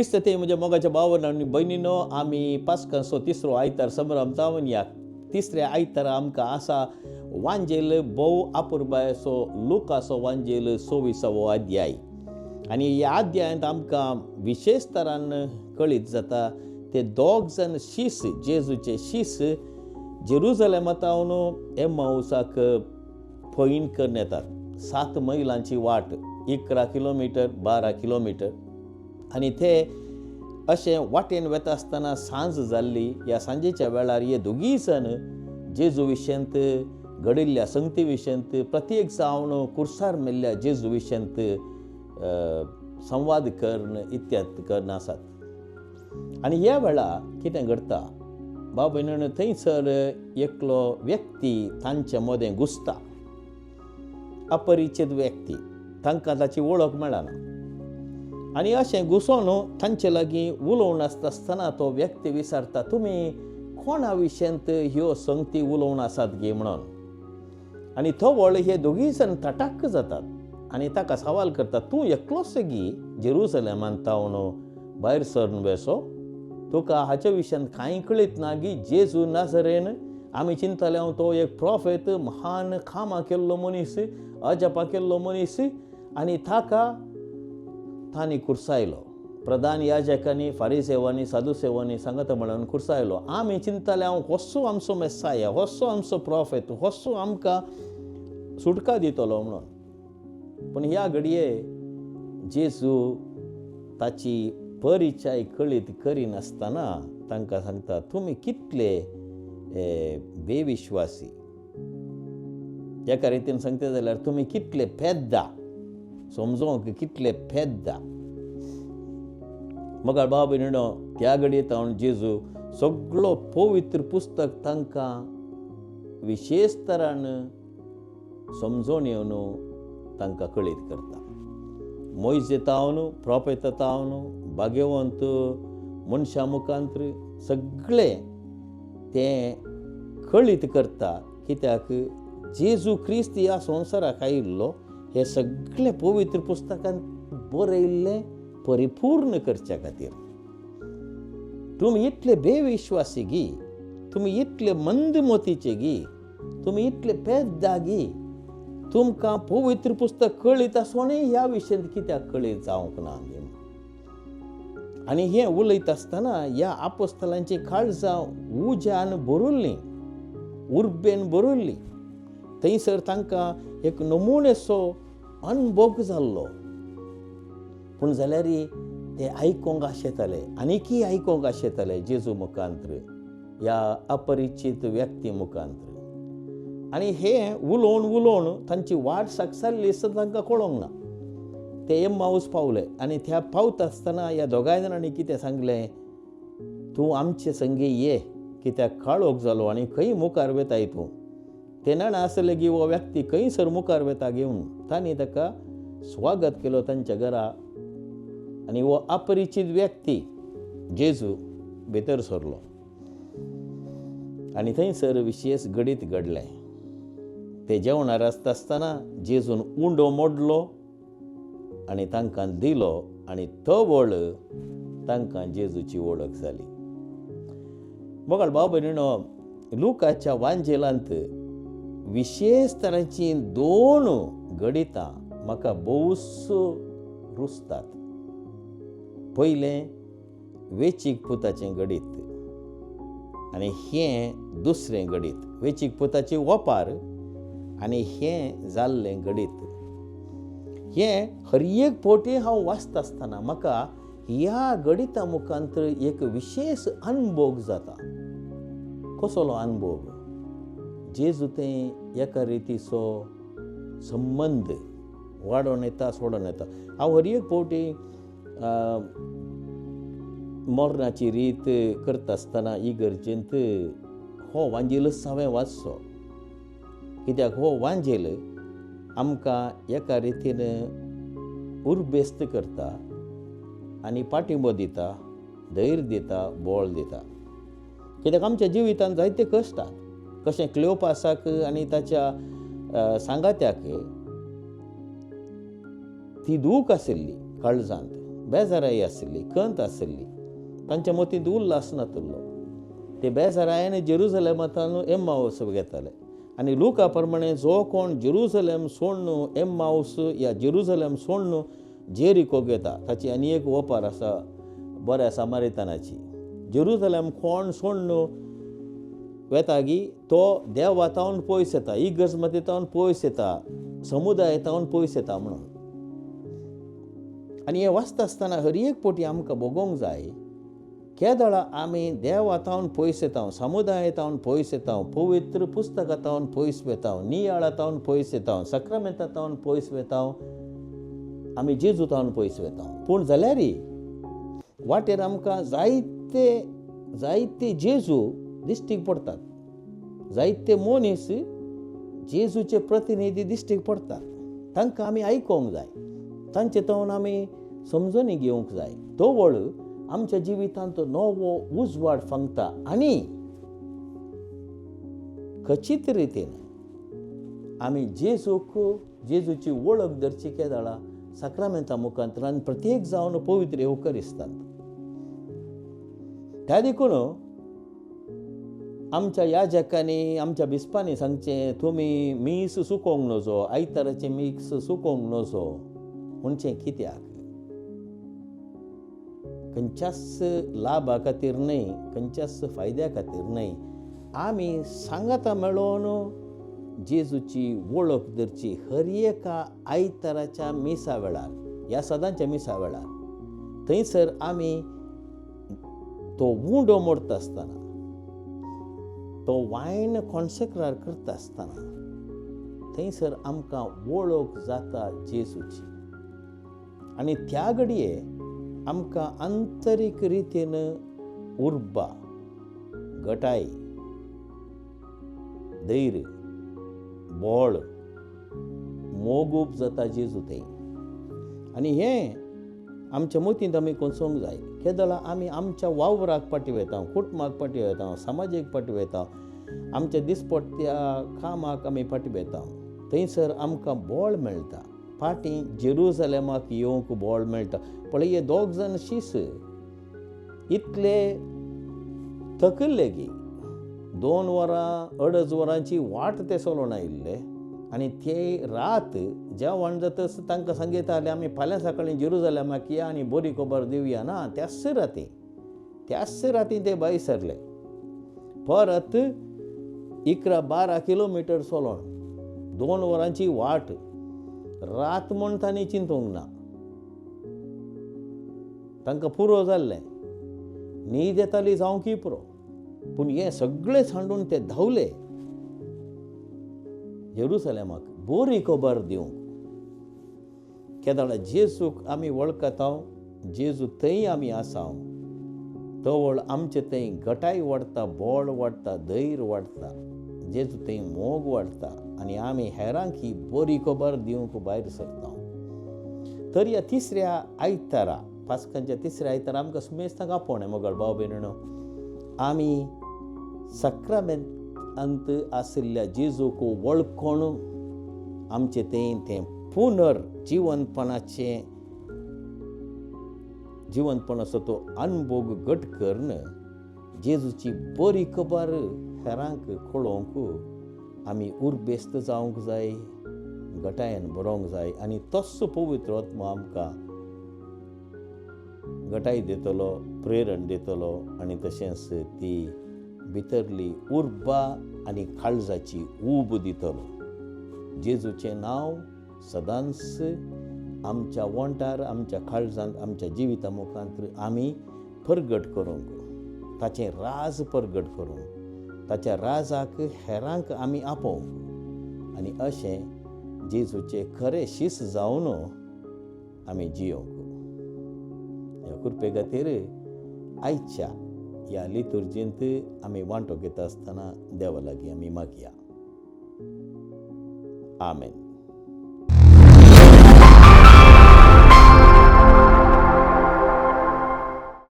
क्रिस्त ते म्हणजे मोगाच्या भावन आनी भयणीनो, आमी पास्कांचो तिसरो आयतार संभ्रमता. ह्या तिसऱ्या आयतार आमकां आसा वांजेल भोव आपुरबायचो लुकाचो वांजेल 26वो अध्याय. आनी ह्या अध्यायांत आमकां विशेष तरान कळीत जाता ते दोग जण शिस, जेजूचे शिस जेरुजलेमांतावन एम्माउसाक फळीण करून येतात. 7 मैलांची वाट, 11 किलोमिटर 12 किलोमिटर. आनी ते अशें वाटेन वता आसतना सांज जाल्ली. ह्या सांजेच्या वेळार हे दोगी जण जेजू विशयंत, घडिल्ल्या संगती विशयंत, प्रत्येक जावन कुर्सार मेल्ल्या जेजू विशयंत संवाद करून इत्याद करून आसात. आनी ह्या वेळा कितें घडटा, भाव भयणीनो, थंयसर एकलो व्यक्ती तांचे मदें घुसता. अपरिचीत व्यक्ती, तांकां ताची वळख मेळना. आनी अशें घुसोन तांचे लागीं उलोवन आसतना तो व्यक्ती विचारता, तुमी कोणा विशयंत ह्यो संगती उलोवन आसात गे म्हणून. आनी तो वळ हे दोगी जण तटाक्क जातात आनी ताका सवाल करता, तूं एकलोच गी जेरुजलेमांतावन भायर सरून बेसो? तुका हाचे विशयंत कांय कळीत ना गी? जेजू नाझरेन आमी चिंतले तो एक प्रॉफेट, महान कामां केल्लो मनीस, अजापां केल्लो मनीस, आनी ताका तांणी कुर्सायलो. प्रधान याजकांनी, फारिसेवांनी, सादुसेवांनी सांगता म्हणून कुर्सायलो. आमी चिंतले होसो आमचो मेस्साया, होसो आमचो प्रॉफेट, होसो आमकां सुटका दितलो म्हणून. पूण ह्या घडये जेजू ताची परिचय कळीत करिनासतना तांकां सांगता, तुमी कितले बेविश्वासी. एका रितीन सांगता जाल्यार तुमी कितले पेद्दा, समजोंक कितले पेद्दा. मग भाव भयणीनो, त्या घडयेंत जेजू सगळो पवित्र पुस्तक तांकां विशेष तरान समजोवन येवन तांकां कळीत करता. मोइजेतावन, प्रॉफेतावन, भाग्यवंत मनशा मुखांतर सगळे ते कळीत करता. कित्याक जेजू क्रिस्त ह्या संवसाराक आयिल्लो हे सगळे पवित्र पुस्तकांत बरयल्लें परिपूर्ण करच्या खातीर. तुमी इतले बेविश्वासी गी, तुमी इतले मंदमतीचे गी, तुमी इतले पेद्दा गी, तुमकां पवित्र पुस्तक कळीत आसोनय ह्या विशयंत कित्याक कळीत जावंक ना? आनी हें उलयत आसतना ह्या आपोस्तलांची काळजां उज्यान भरिल्लीं, उर्बेन भरिल्लीं. थंयसर तांकां एक नमुनेचो अनुभव जाल्लो. पूण जाल्यार ते आयकोंक आशेताले, आनीकय आयकोंक आशेताले जेजू मुखांतर, ह्या अपरिचीत व्यक्ती मुखांतर. आनी हें उलोवन तांची वाट सागसारली आसता तांकां कळोंक ना. ते एम्माउस पावले आनी त्या पावता आसतना ह्या दोगांय जाणांनी कितें सांगलें, तूं आमचे संगी ये, कित्याक काळोख जालो आनी खंय मुखार वेताय तूं. ते जाणा आसले की हो व्यक्ती खंयसर मुखार वेता घेवन. तांणी ताका स्वागत केलो तांच्या घरा. आनी हो अपरिचीत व्यक्ती जेजू भितर सरलो आनी थंयसर विशेष घडीत घडलें. ते जेवणार आसतना जेजून उंडो मोडलो आनी तांकां दिलो आनी तो वळ तांकां जेजूची वळख जाली. मोगाळ भाव भयणीनो, लुकाच्या वांजेलांत विशेष तरांची 2 घडितां म्हाका भोवूच रुजतात. पयलें वेंचीक पुताचें घडीत आनी हें दुसरें घडीत. वेंचीक पुताची ओपार आनी हें जाल्लें घडीत. हें हर एक फावटी हांव वाचता आसतना म्हाका ह्या घडिता मुखांतर एक विशेष अनुभव जाता. कसलो अनुभव? जेजू तें एका रितीचो संबंध वाडोवन येता, सोडोन येता. हांव हर एक फावटी मरणाची रीत करता आसतना इगर्जेंत हो वांजेलच हांवें वाचचो. कित्याक हो वांजेल आमकां एका रितीन उर्बेस्त करता आनी पाठिंबो दिता, धैर्य दिता, बळ दिता. कित्याक आमच्या जिवितांत जायते कश्ट आसात. कशें क्लिओपासाक आनी ताच्या सांगात्याक ती दूख आशिल्ली काळजांत. बेजाराई आसली, खंत आसली, तांच्या मतींत उल्हास नासलो. ते बेजारायेन जेरुसलेमांतल्यान एम्माऊस घेताले. आनी लुका प्रमाणे जो कोण जेरुसलेम सोडून एम्माऊस या जेरुसलेम सोडून जेरिको घेता, ताची आनी एक वपार आसा बऱ्या सामारितानाची. जेरुसलेम कोण सोडून वेता की तो देवातावन पयस येता, इगर्जमतीतावन पयस येता, समुदायातावन पयस येता म्हणून. आनी हें वाचता आसतना हर एक फावटी आमकां भोगोंक जाय, केदळा आमी देवातावन पयस येता, समुदायातावन पयस येता, पवित्र पुस्तकातावन पयस वेता, नियाळातावन पयस येता, सक्रामेंतातावन पयस वेता, आमी जेजूतावन पयस वेता. पूण जाल्यारय वाटेर आमकां जायते जेजू दिश्टीक पडटात. जायते मनीस जेजूचे प्रतिनिधी दिश्टीक पडटात. तांकां आमी आयकोंक जाय, तांचे तोंड आमी समजून घेवंक जाय. तो वळ आमच्या जिवितांत नवो उजवाड फंगता. आनी खचीत रितीन आमी जेजूची वळख धरची केदळा सक्रामेंता मुखांतर आनी प्रत्येक जावन पवित्र येवकरिस्तांत. त्या देखून आमच्या याजकांनी, आमच्या बिस्पांनी सांगचें, तुमी मीस सुकोवंक नजो, आयताराचें मीस सुकोवंक नजो. म्हणचें कित्याक? खंयच्याच लाभा खातीर न्हय, खंयच्याच फायद्या खातीर न्हय. आमी सांगाता मेळोन जेजूची वळख धरची हर एका आयताराच्या मिसा वेळार, ह्या सदांच्या मिसा वेळार. थंयसर आमी तो उंडो मोडटा आसतना, तो वायन कॉन्सेक्रार करता आसतना, थंयसर आमकां वळख जाता जेजूची. आनी त्या घडये आमकां आंतरीक रितीन उर्बा, घटाय, धैर्य, बोळ, मोगूप जाता जेजू थंय. आनी हें आमच्या मतींत आमी कोसोवंक जाय. केदळा आमी आमच्या वावराक पाटी वेता, कुटुंबाक पाटी वेता, समाजीक पाटी वेता, आमच्या दिसपट्ट्या कामाक आमी पाटी वेता. थंयसर आमकां बोळ मेळटा. फाटीं जेरुसलेमाक येवंक बोळ मेळटा. पळय, हे दोग जाण शीस इतले थकल्ले की 2 वरां 2.5 वरांची वाट ते चलोवन आयिल्ले. आनी ते रात जेवण जातच तांकां सांगिताले आमी फाल्यां सकाळीं जेरुसलेमाक या आनी बरी खबर दिवया. ना, त्याच राती ते भायर सरले. परत 11-12 किलोमिटर चलोवन 2 वरांची वाट, रात म्हूण तांणी चिंतूंक ना. तांकां पुरो जाल्लें, न्हीद येताली जावंकी पुरो. पूण हें सगळें सांडून ते धांवले जेरुसलेमाक बरी खबर दिवंक. केदळा जेजूक आमी वळखता, जेजू थंय आमी आसा, तवळ आमचे थंय घटाय वाडटा, बोळ वाडटा, धैर्य वाडटा, जेजू थंय मोग वाडटा. आनी आमी हेरांक ही बरी खबर दिवंक भायर सरता. तर ह्या तिसऱ्या आयतारा, पास्कांच्या तिसऱ्या आयतारा आमकां सुमेस्ताक आपोवणें मोगळ भाव भयणीनो. आमी सक्रामेंतांत आशिल्ल्या जेजूक वळखून आमचे तें जिवंतपणाचो तो अनुभव घट करून जेजूची बरी खबर हेरांक कळोवंक आमी उर्बेस्त जावंक जाय, घटायेन बरोवंक जाय. आनी तस्सो पवित्र आत्मा आमकां घटाय दितलो, प्रेरण दितलो. आनी तशेंच ती भितरली उर्बा आनी काळजाची ऊब दितलो. जेजूचें नांव सदांच आमच्या वंटार, आमच्या काळजांत, आमच्या जिविता मुखांत आमी परगट करूंक, ताचें राज परगट करूंक, ताच्या राजाक हेरांक आमी आपोवंक. आनी अशें जेजूचे खरें शीस जावन आमी जियोंक. ह्या कृपे खातीर आयच्या ह्या लितुर्जींत आमी वांटो घेता आसतना देवा लागीं आमी मागया. आमेन.